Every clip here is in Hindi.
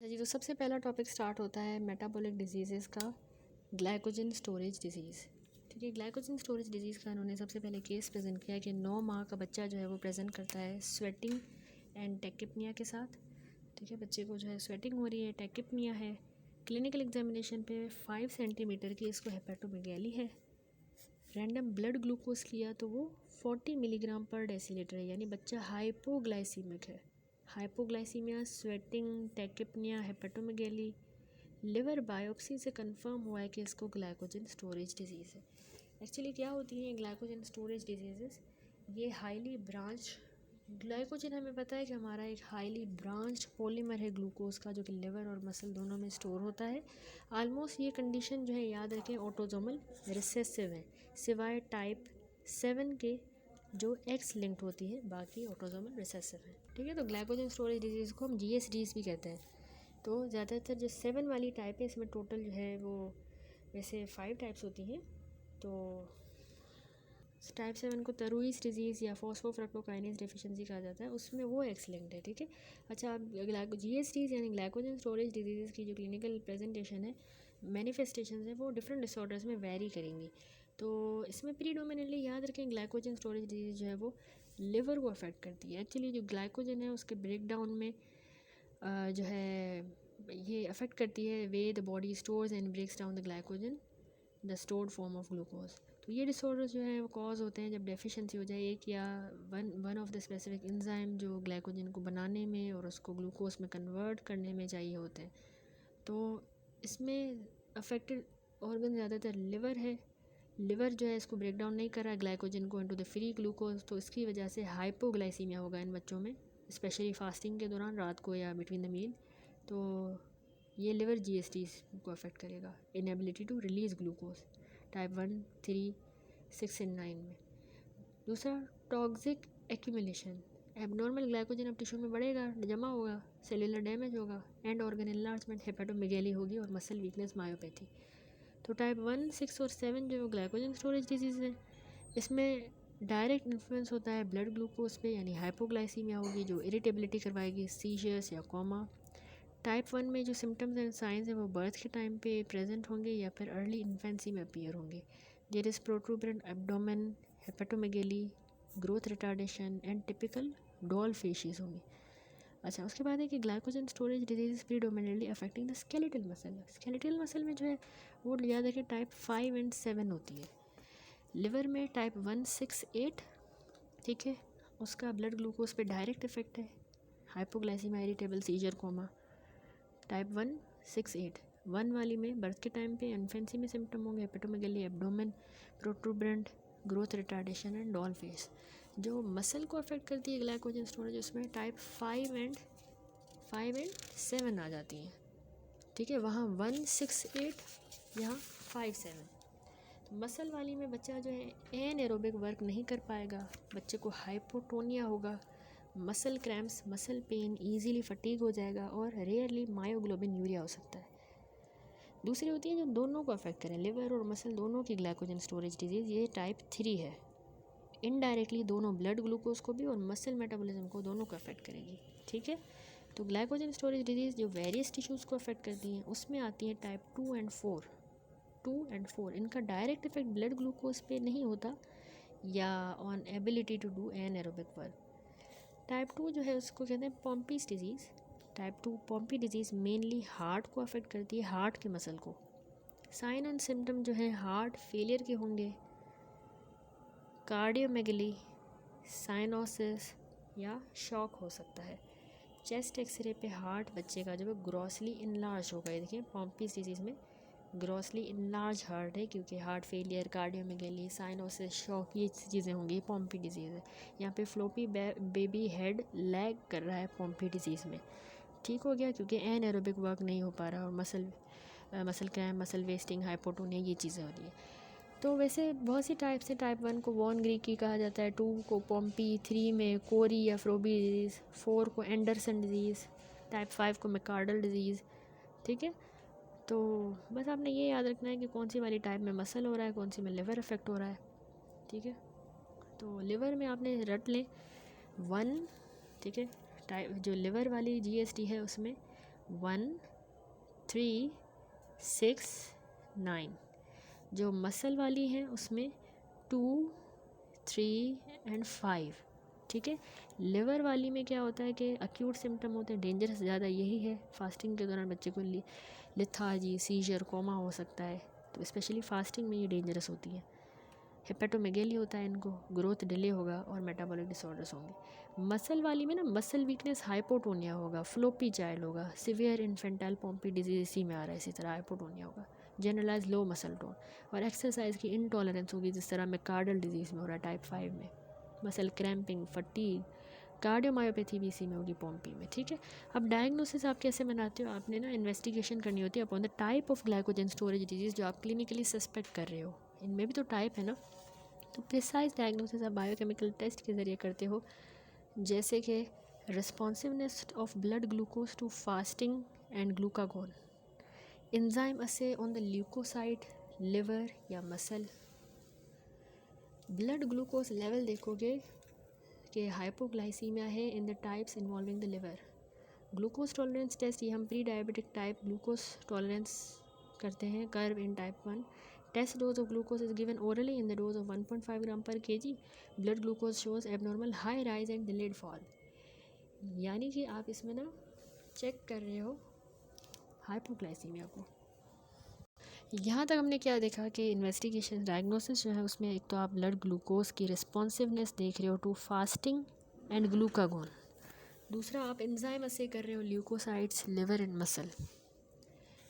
जी, तो सबसे पहला टॉपिक स्टार्ट होता है मेटाबॉलिक डिजीज़ का, ग्लाइकोजन स्टोरेज डिजीज़। ठीक है, ग्लाइकोजन स्टोरेज डिजीज़ का इन्होंने सबसे पहले केस प्रेजेंट किया कि 9 माह का बच्चा जो है वो प्रेजेंट करता है स्वेटिंग एंड टैकिपनिया के साथ। ठीक है, बच्चे को जो है स्वेटिंग हो रही है, टैकिपनिया है। क्लिनिकल एग्जामिनेशन पे 5 सेंटीमीटर की इसको हेपेटोमेगाली है। रैंडम ब्लड ग्लूकोज लिया तो वो 40 मिलीग्राम पर डेसीलीटर है, यानी बच्चा हाइपोग्लाइसीमिक है। Hypoglycaemia, sweating, tachypnoea, hepatomegaly. Liver biopsy से कंफर्म हुआ है कि इसको ग्लाइकोजन स्टोरेज डिजीज़ है। एक्चुअली क्या होती हैं ग्लाइकोजन स्टोरेज डिजीज़? ये हाईली ब्रांच ग्लाइकोजन, हमें पता है कि हमारा एक हाईली ब्रांच पॉलीमर है ग्लूकोज का, जो कि लिवर और मसल दोनों में स्टोर होता है। आलमोस्ट ये कंडीशन जो है, याद रखें, ऑटोजोमल रिसेसिव है, सिवाय टाइप 7 के जो एक्स लिंक्ड होती है, बाकी ऑटोजोमल रिसेसिव है। ठीक है, तो ग्लाइकोजन स्टोरेज डिजीज़ को हम GSDs भी कहते हैं। तो ज़्यादातर जो 7 वाली टाइप है, इसमें टोटल जो है वो वैसे 5 टाइप्स होती हैं। तो टाइप 7 को तरुईस डिजीज़ या फॉस्फोफ्रक्टोकाइनेज डेफिशिएंसी कहा जाता है, उसमें वो एक्स लिंक्ड है। ठीक है, अच्छा, अब GSDs यानी ग्लाइकोजन स्टोरेज डिजीज़ की जो क्लिनिकल प्रेजेंटेशन है, मैनिफेस्टेशन है, वो डिफरेंट डिसऑर्डर्स में वेरी करेंगी। तो इसमें प्रीडोमिनेटली याद रखें ग्लाइकोजन स्टोरेज डिजीज़ जो है वो लिवर को अफेक्ट करती है। एक्चुअली जो ग्लाइकोजन है उसके ब्रेक डाउन में जो है ये अफेक्ट करती है way the body stores and breaks down the glycogen, the stored form of glucose. तो ये डिसऑर्डर जो है वो कॉज होते हैं जब डेफिशिएंसी हो जाए एक या one of the specific enzyme जो ग्लाइकोजन को बनाने में और उसको ग्लूकोज में कन्वर्ट करने में चाहिए होते हैं। तो इसमें अफेक्टेड ऑर्गन ज़्यादातर लिवर है। लिवर जो है इसको ब्रेक डाउन नहीं कर रहा है ग्लाइकोजन को इनटू द फ्री ग्लूकोज, तो इसकी वजह से हाइपोग्लाइसीमिया होगा इन बच्चों में, स्पेशली फास्टिंग के दौरान, रात को या बिटवीन द मील। तो ये लिवर GSDs को अफेक्ट करेगा। Inability to release glucose type 1, 3, 6 and 9 में। दूसरा, टॉक्सिक एक्यूमुलेशन। एबनॉर्मल ग्लाइकोजन अब टिश्यू में बढ़ेगा, जमा होगा, सेलुलर डैमेज होगा, एंड ऑर्गन एनलार्जमेंट, हेपेटोमेगाली होगी और मसल वीकनेस, मायोपैथी। तो टाइप 1, 6 और 7 जो ग्लाइकोजन स्टोरेज डिजीज़ है, इसमें डायरेक्ट इन्फ्लुएंस होता है ब्लड ग्लूकोज पे, यानी हाइपोग्लाइसीमिया होगी जो इरिटेबिलिटी करवाएगी, सीजर्स या कोमा। टाइप 1 में जो सिम्टम्स एंड साइंस हैं वो बर्थ के टाइम पे प्रेजेंट होंगे या फिर अर्ली इन्फेंसी में अपीयर होंगे। There is protuberant abdomen, hepatomegaly, growth retardation and typical doll facies होंगी। अच्छा, उसके बाद है कि glycogen storage disease predominantly affecting the skeletal muscle. Skeletal muscle में जो है वो याद रखें टाइप 5 एंड 7 होती है। लिवर में टाइप 1, 6, 8, ठीक है, उसका ब्लड ग्लूकोज पे डायरेक्ट इफेक्ट है, hypoglycaemia, irritable, seizure, coma. Type 1, 6, 8 1 वाली में बर्थ के टाइम पे इन्फेंसी में सिम्टम होंगे, hepatomegaly, abdomen, protuberant, growth retardation and doll face. जो मसल को अफेक्ट करती है ग्लाइकोजन स्टोरेज, उसमें टाइप 5 एंड 7 आ जाती हैं। ठीक है, वहाँ 1, 6, 8, यहाँ 5, 7। मसल वाली में बच्चा जो है एनएरोबिक वर्क नहीं कर पाएगा, बच्चे को हाइपोटोनिया होगा, muscle cramps, muscle pain, easily fatigue हो जाएगा और रेयरली मायोग्लोबिन यूरिया हो सकता है। दूसरी होती है जो दोनों को अफेक्ट करें, लिवर और मसल दोनों की ग्लाइकोजन स्टोरेज डिजीज़, ये टाइप 3 है। इनडायरेक्टली दोनों ब्लड ग्लूकोज को भी और मसल मेटाबॉलिज्म को दोनों को अफेक्ट करेगी। ठीक है, तो ग्लाइकोजन स्टोरेज डिजीज़ जो वेरियस टिश्यूज़ को अफेक्ट करती हैं, उसमें आती हैं टाइप 2 एंड 4। इनका डायरेक्ट इफेक्ट ब्लड ग्लूकोज पे नहीं होता या on ability to do anaerobic work. Type 2 जो है उसको कहते हैं Pompe's disease. Type 2 Pompe disease mainly heart को अफेक्ट करती है, हार्ट के मसल को। साइन एंड सिम्टम जो है हार्ट फेलियर के होंगे, कार्डियोमेगली, साइनोसिस या शॉक हो सकता है। चेस्ट एक्सरे पे हार्ट बच्चे का जो है ग्रॉसली इनलार्ज होगा। ये देखिए पॉम्पीज डिजीज़ में ग्रॉसली इनलार्ज हार्ट है, क्योंकि heart failure, cardiomegaly, cyanosis, shock, ये चीज़ें होंगी, पॉम्पी डिजीज़ है। यहाँ पे फ्लोपी बेबी हेड लैग कर रहा है पॉम्पी डिजीज़ में। ठीक हो गया, क्योंकि एनारोबिक वर्क नहीं हो पा रहा और muscle cramp, muscle wasting, hypotonia, ये चीज़ें हो रही है। तो वैसे बहुत सी टाइप्स हैं। टाइप 1 को वॉन ग्रीकी कहा जाता है, 2 को पॉम्पी, 3 में कोरी या फ्रोबी डिजीज़, 4 को एंडरसन डिजीज़, टाइप 5 को मैकार्डल डिजीज़। ठीक है, तो बस आपने ये याद रखना है कि कौन सी वाली टाइप में मसल हो रहा है, कौन सी में लिवर इफेक्ट हो रहा है। ठीक है, तो लिवर में आपने रट लें 1, ठीक है, टाइप जो लिवर वाली GSD है उसमें 1, 3, 6, 9। जो मसल वाली है उसमें 2, 3 एंड 5। ठीक है। लिवर वाली में क्या होता है कि अक्यूट सिम्टम होते हैं, डेंजरस ज़्यादा यही है, फास्टिंग के दौरान बच्चे को लिथार्जी, सीजर, कोमा हो सकता है, तो स्पेशली फास्टिंग में ये डेंजरस होती है। हेपेटोमेगेली होता है इनको, ग्रोथ डिले होगा और मेटाबॉलिक डिसऑर्डर्स होंगे। मसल वाली में ना मसल वीकनेस, हाइपोटोनिया होगा, फ्लोपी चाइल्ड होगा, सिवियर इन्फेंटाइल पॉम्पी डिजीज इसी में आ रहा है, इसी तरह हाइपोटोनिया होगा, जनरलाइज लो मसल टोन और एक्सरसाइज की इनटॉलरेंस होगी, जिस तरह मैकार्डल डिजीज़ में हो रहा है टाइप 5 में, मसल क्रैम्पिंग, फटीग, कार्डियोमायोपैथी भी इसी में होगी पॉम्पी में। ठीक है। अब डायग्नोसिस आप कैसे बनाते हो, आपने ना इन्वेस्टिगेशन करनी होती है upon the type of glycogen storage disease जो आप क्लिनिकली सस्पेक्ट कर रहे हो, इनमें भी तो टाइप है ना, तो प्रिसाइज डायग्नोसिस आप बायोकेमिकल टेस्ट के ज़रिए करते हो, जैसे कि responsiveness of blood glucose to fasting and glucagon, enzyme assay on the leukocyte, liver या मसल। ब्लड ग्लूकोज लेवल देखोगे कि हाइपोग्लाइसीमिया है in the types involving the liver. Glucose tolerance test, ये हम pre diabetic type glucose tolerance करते हैं, curve in type 1। Test dose of glucose is given orally in the dose of 1.5 ग्राम पर kg। Blood glucose shows abnormal high rise and delayed fall. यानी कि आप इसमें ना चेक कर रहे हो हाइपोग्लाइसीमिया को। यहाँ तक हमने क्या देखा कि इन्वेस्टिगेशन डायग्नोसिस जो है उसमें एक तो आप ब्लड ग्लूकोज की रिस्पॉन्सिवनेस देख रहे हो टू फास्टिंग एंड ग्लूकागोन, दूसरा आप एंजाइम असे कर रहे हो leukocytes, liver and muscle.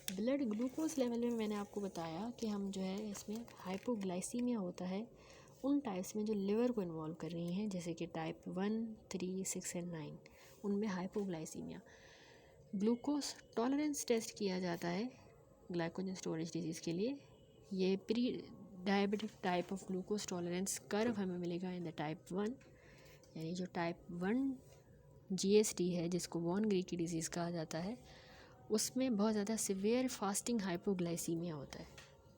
Blood glucose level में मैंने आपको बताया कि हम जो है इसमें हाइपोग्लाइसीमिया होता है उन टाइप्स में जो लिवर को इन्वॉल्व कर रही हैं, जैसे कि टाइप 1, 3, 6 एंड 9, उनमें हाइपोग्लाइसीमिया। ग्लूकोज टॉलरेंस टेस्ट किया जाता है ग्लाइकोजन स्टोरेज डिजीज़ के लिए। ये pre diabetic type of glucose tolerance curve हमें मिलेगा इन द टाइप 1, यानी जो टाइप 1 GSD है, जिसको वॉन ग्रीकी डिजीज़ कहा जाता है, उसमें बहुत ज़्यादा सिवियर फास्टिंग हाइपोग्लाइसीमिया होता है।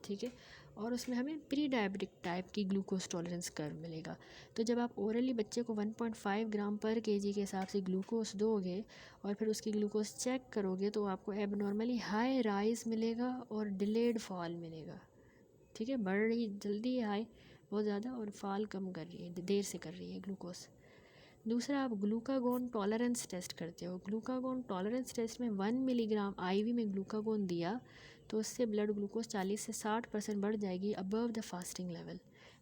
ठीक है। और उसमें हमें प्री डायबिटिक टाइप की ग्लूकोज टॉलरेंस कर्व मिलेगा। तो जब आप ओरली बच्चे को 1.5 ग्राम पर kg के हिसाब से ग्लूकोज दोगे और फिर उसकी ग्लूकोज चेक करोगे तो आपको एबनॉर्मली हाई राइज मिलेगा और डिलेड फॉल मिलेगा। ठीक है। बढ़ रही जल्दी है हाई बहुत ज़्यादा और फॉल कम कर रही है, देर से कर रही है ग्लूकोज। दूसरा आप ग्लूकागोन टॉलरेंस टेस्ट करते हो। ग्लूकागोन टॉलरेंस टेस्ट में 1 मिलीग्राम IV में ग्लूकागोन दिया तो उससे ब्लड ग्लूकोज 40 से 60% बढ़ जाएगी above the fasting level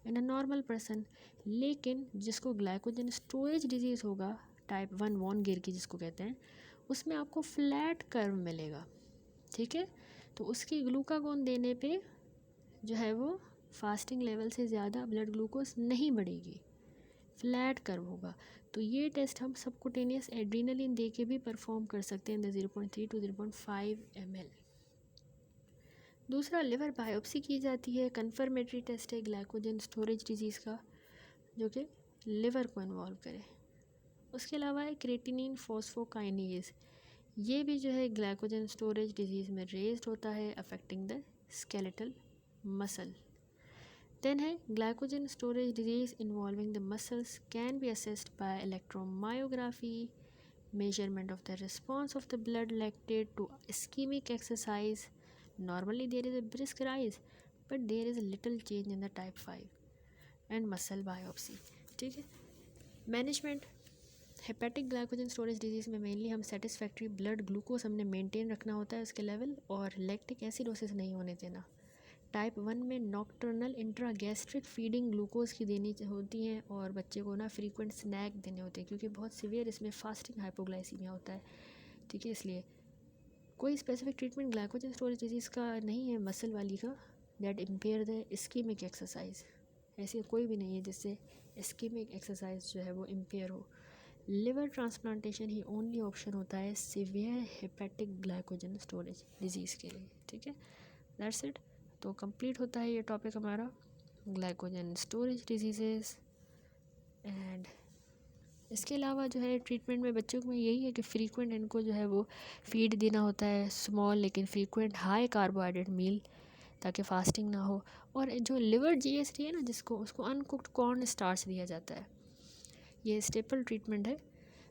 in a normal person. लेकिन जिसको ग्लाइकोजन स्टोरेज डिजीज़ होगा टाइप 1 वॉन गिर की जिसको कहते हैं, उसमें आपको फ्लैट कर्व मिलेगा। ठीक है। तो उसकी ग्लूकागोन देने पे जो है वो फास्टिंग लेवल से ज़्यादा ब्लड ग्लूकोज नहीं बढ़ेगी, फ्लैट कर्व होगा। तो ये टेस्ट हम सबकुटेनियस एड्रीनलिन दे के भी परफॉर्म कर सकते हैं 0.3 to 0.5 ml। दूसरा लिवर बायोप्सी की जाती है, कन्फर्मेटरी टेस्ट है ग्लाइकोजन स्टोरेज डिजीज़ का जो कि लिवर को इन्वॉल्व करे। उसके अलावा है क्रेटिनिन फॉस्फोकाइनेज, ये भी जो है ग्लाइकोजन स्टोरेज डिजीज़ में रेज्ड होता है affecting the skeletal muscle. Then है glycogen storage disease involving the muscles can be assessed by electromyography, measurement of the response of the blood lactate to ischemic exercise. Normally there is a brisk rise, but there is a little change in the type 5 and muscle biopsy. ठीक है। Management hepatic glycogen storage disease में मेनली हम सेटिस्फैक्ट्री ब्लड ग्लूकोज हमने मेंटेन रखना होता है उसके लेवल, और लैक्टिक एसिडोसिस नहीं होने देना। टाइप 1 में नॉक्टर्नल इंट्रागैस्ट्रिक फीडिंग ग्लूकोज की देनी होती हैं और बच्चे को ना फ्रीक्वेंट स्नैक देने होते हैं क्योंकि बहुत सीवियर इसमें फास्टिंग हाइपोग्लाइसीमिया होता है। ठीक है। इसलिए कोई specific treatment glycogen storage disease का नहीं है मसल वाली का that impair the ischaemic exercise, ऐसी कोई भी नहीं है जिससे इस्कीमिक एक्सरसाइज जो है वो इम्पेयर हो। लिवर ट्रांसप्लांटेशन ही ओनली ऑप्शन होता है severe hepatic glycogen storage disease के लिए। ठीक है। That's it. तो कंप्लीट होता है ये टॉपिक हमारा ग्लाइकोजन स्टोरेज डिजीज़ेस। एंड इसके अलावा जो है ट्रीटमेंट में बच्चों में यही है कि फ्रीक्वेंट इनको जो है वो फीड देना होता है, स्मॉल लेकिन फ्रीक्वेंट हाई कार्बोहाइड्रेट मील, ताकि फास्टिंग ना हो। और जो लिवर GSD है ना जिसको, उसको अनकुक्ड कॉर्न स्टार्च दिया जाता है। ये स्टेपल ट्रीटमेंट है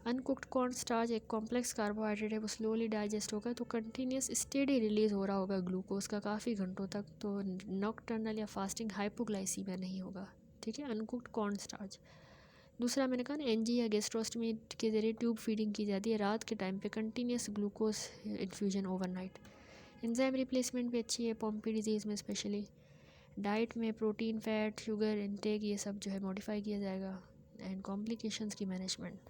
अनकुक्ड कॉर्न स्टार्च एक कॉम्प्लेक्स कार्बोहाइड्रेट है, वो स्लोली डाइजेस्ट होगा, तो कंटिन्यूस स्टेडी रिलीज हो रहा होगा ग्लूकोज का काफ़ी घंटों तक, तो नॉकटर्नल या फास्टिंग हाइपोग्लाइसीमिया नहीं होगा। ठीक है, अनकुक्ड कॉर्न स्टार्च। दूसरा मैंने कहा ना, एनजी या गेस्ट्रोस्टमी के ज़रिए ट्यूब फीडिंग की जाती है रात के टाइम पे, continuous glucose infusion overnight. Enzyme replacement भी अच्छी है पॉम्पी डिजीज़ में स्पेशली। डाइट में प्रोटीन, फैट, शुगर इनटेक ये सब जो है मॉडिफाई किया जाएगा। एंड कॉम्प्लिकेशंस की मैनेजमेंट।